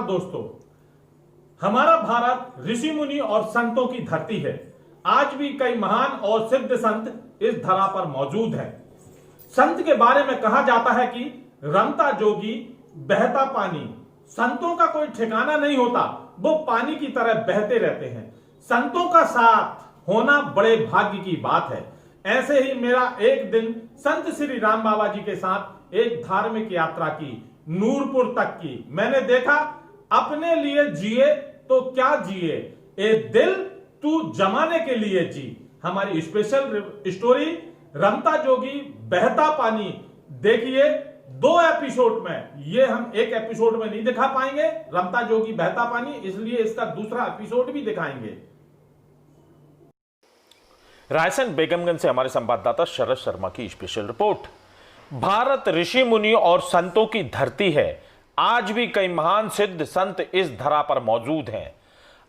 दोस्तों, हमारा भारत ऋषि मुनि और संतों की धरती है। आज भी कई महान और सिद्ध संत इस धरा पर मौजूद हैं। संत के बारे में कहा जाता है कि रमता जोगी बहता पानी। संतों का कोई ठिकाना नहीं होता, वो पानी की तरह बहते रहते हैं। संतों का साथ होना बड़े भाग्य की बात है। ऐसे ही मेरा एक दिन संत श्री राम बाबा जी के साथ एक धार्मिक यात्रा की, नूरपुर तक की। मैंने देखा अपने लिए जिए तो क्या जिए, ए दिल तू जमाने के लिए जी। हमारी स्पेशल स्टोरी रमता जोगी बहता पानी देखिए 2 एपिसोड में। ये हम एक एपिसोड में नहीं दिखा पाएंगे रमता जोगी बहता पानी, इसलिए इसका दूसरा एपिसोड भी दिखाएंगे। रायसेन बेगमगंज से हमारे संवाददाता शरद शर्मा की स्पेशल रिपोर्ट। भारत ऋषि मुनि और संतों की धरती है। आज भी कई महान सिद्ध संत इस धरा पर मौजूद हैं।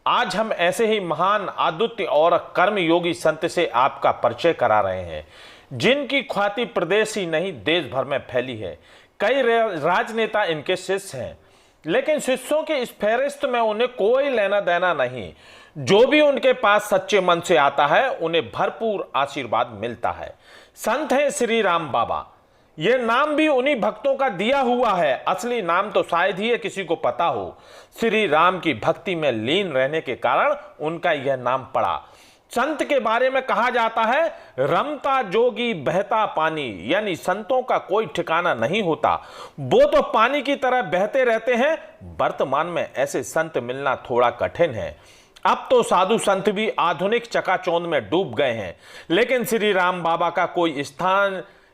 आज हम ऐसे ही महान आदुत्य और कर्मयोगी संत से आपका परिचय करा रहे हैं, जिनकी ख्याति प्रदेश ही नहीं देश भर में फैली है। कई राजनेता इनके शिष्य हैं, लेकिन शिष्यों की इस फहरिस्त में उन्हें कोई लेना देना नहीं। जो भी उनके पास सच्चे मन से आता है, उन्हें भरपूर आशीर्वाद मिलता है। संत हैं श्री राम बाबा। यह नाम भी उन्हीं भक्तों का दिया हुआ है। असली नाम तो शायद ही किसी को पता हो। श्री राम की भक्ति में लीन रहने के कारण उनका यह नाम पड़ा। संत के बारे में कहा जाता है रमता जोगी बहता पानी, यानी संतों का कोई ठिकाना नहीं होता, वो तो पानी की तरह बहते रहते हैं। वर्तमान में ऐसे संत मिलना थोड़ा कठिन है। अब तो साधु संत भी आधुनिक चकाचौंध में डूब गए हैं, लेकिन श्री राम बाबा का कोई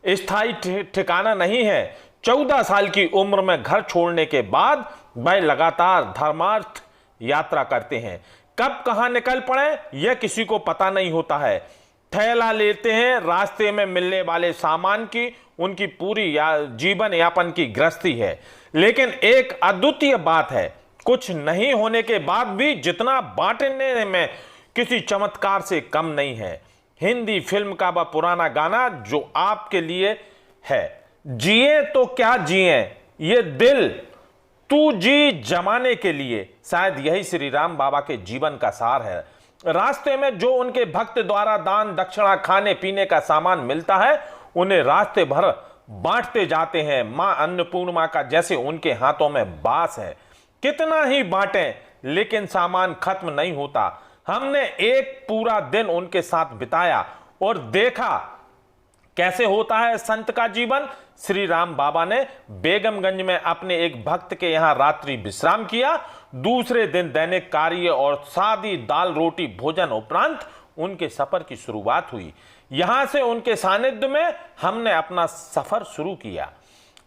स्थायी ठिकाना नहीं है। 14 साल की उम्र में घर छोड़ने के बाद वह लगातार धर्मार्थ यात्रा करते हैं। कब कहां निकल पड़े यह किसी को पता नहीं होता है। थैला लेते हैं, रास्ते में मिलने वाले सामान की उनकी पूरी जीवन यापन की गृहस्थी है। लेकिन एक अद्वितीय बात है, कुछ नहीं होने के बाद भी जितना बांटने में किसी चमत्कार से कम नहीं है। हिंदी फिल्म का वह पुराना गाना जो आपके लिए है, जिए तो क्या जिए, ये दिल तू जी जमाने के लिए। शायद यही श्री राम बाबा के जीवन का सार है। रास्ते में जो उनके भक्त द्वारा दान दक्षिणा खाने पीने का सामान मिलता है, उन्हें रास्ते भर बांटते जाते हैं। मां अन्नपूर्णा का जैसे उनके हाथों में बास है। कितना ही बांटें, लेकिन सामान खत्म नहीं होता। हमने एक पूरा दिन उनके साथ बिताया और देखा कैसे होता है संत का जीवन। श्री राम बाबा ने बेगमगंज में अपने एक भक्त के यहां रात्रि विश्राम किया। दूसरे दिन दैनिक कार्य और सादी दाल रोटी भोजन उपरांत उनके सफर की शुरुआत हुई। यहां से उनके सानिध्य में हमने अपना सफर शुरू किया।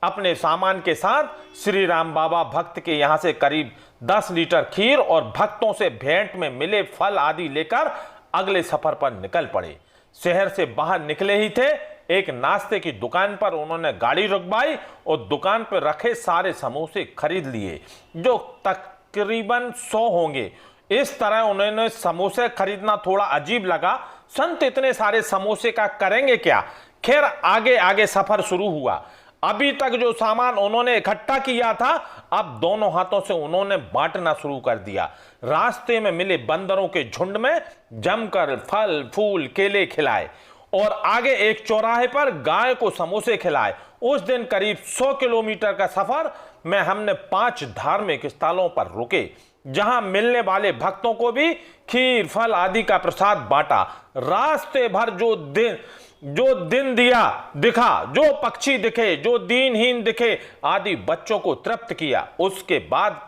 अपने सामान के साथ श्री राम बाबा भक्त के यहां से करीब 10 लीटर खीर और भक्तों से भेंट में मिले फल आदि लेकर अगले सफर पर निकल पड़े। शहर से बाहर निकले ही थे, एक नाश्ते की दुकान पर उन्होंने गाड़ी रुकवाई और दुकान पर रखे सारे समोसे खरीद लिए, जो तकरीबन 100 होंगे। इस तरह उन्होंने समोसे खरीदना थोड़ा अजीब लगा। संत इतने सारे समोसे का करेंगे क्या? खैर आगे आगे सफर शुरू हुआ। अभी तक जो सामान उन्होंने इकट्ठा किया था, अब दोनों हाथों से उन्होंने बांटना शुरू कर दिया। रास्ते में मिले बंदरों के झुंड में जमकर फल फूल केले खिलाए और आगे एक चौराहे पर गाय को समोसे खिलाए। उस दिन करीब 100 किलोमीटर का सफर में हमने 5 धार्मिक स्थलों पर रुके, जहां मिलने वाले भक्तों को भी खीर फल आदि का प्रसाद बांटा। रास्ते भर जो दिन दिखा, जो पक्षी दिखे, जो दीनहीन दिखे आदि बच्चों को तृप्त किया। उसके बाद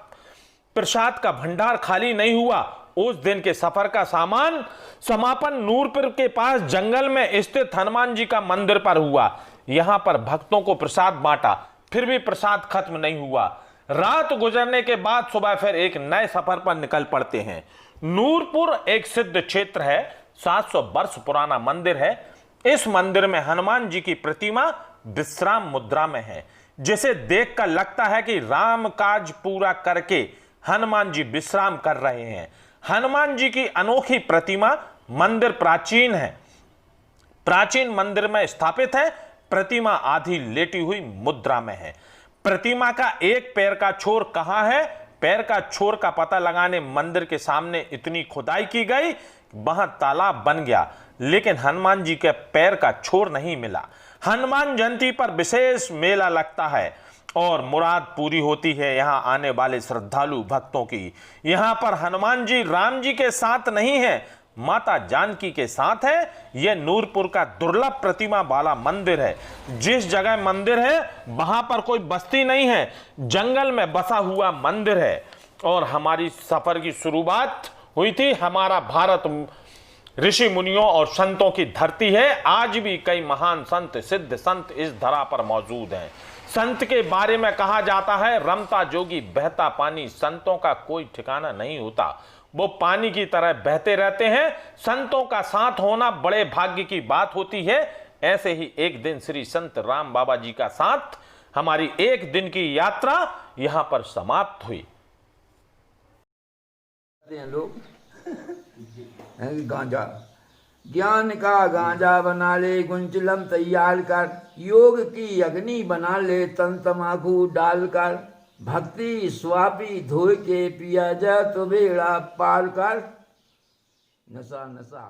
प्रसाद का भंडार खाली नहीं हुआ। उस दिन के सफर का समापन नूरपुर के पास जंगल में स्थित हनुमान जी का मंदिर पर हुआ। यहां पर भक्तों को प्रसाद बांटा, फिर भी प्रसाद खत्म नहीं हुआ। रात गुजरने के बाद सुबह फिर एक नए सफर पर निकल पड़ते हैं। नूरपुर एक सिद्ध क्षेत्र है। 700 वर्ष पुराना मंदिर है। इस मंदिर में हनुमान जी की प्रतिमा विश्राम मुद्रा में है, जिसे देखकर लगता है कि राम काज पूरा करके हनुमान जी विश्राम कर रहे हैं। हनुमान जी की अनोखी प्रतिमा मंदिर प्राचीन है। प्राचीन मंदिर में स्थापित है। प्रतिमा आधी लेटी हुई मुद्रा में है। प्रतिमा का एक पैर का छोर कहां है, पैर का छोर का पता लगाने मंदिर के सामने इतनी खुदाई की गई, वहां तालाब बन गया, लेकिन हनुमान जी के पैर का छोर नहीं मिला। हनुमान जयंती पर विशेष मेला लगता है और मुराद पूरी होती है यहां आने वाले श्रद्धालु भक्तों की। यहां पर हनुमान जी राम जी के साथ नहीं है, माता जानकी के साथ है। यह नूरपुर का दुर्लभ प्रतिमा वाला मंदिर है। जिस जगह मंदिर है वहां पर कोई बस्ती नहीं है, जंगल में बसा हुआ मंदिर है। और हमारी सफर की शुरुआत हुई थी। हमारा भारत ऋषि मुनियों और संतों की धरती है। आज भी कई महान संत सिद्ध संत इस धरा पर मौजूद हैं। संत के बारे में कहा जाता है, रमता जोगी बहता पानी। संतों का कोई ठिकाना नहीं होता, वो पानी की तरह बहते रहते हैं। संतों का साथ होना बड़े भाग्य की बात होती है। ऐसे ही एक दिन श्री संत राम बाबा जी का साथ हमारी एक दिन की यात्रा यहां पर समाप्त हुई। लोग गांजा ज्ञान का गांजा बना ले, गुंचलम तैयार कर, योग की अग्नि बना ले, तन तमाकू डालकर, भक्ति स्वापी धोए के पिया जा तो बेड़ा पार कर। नशा नशा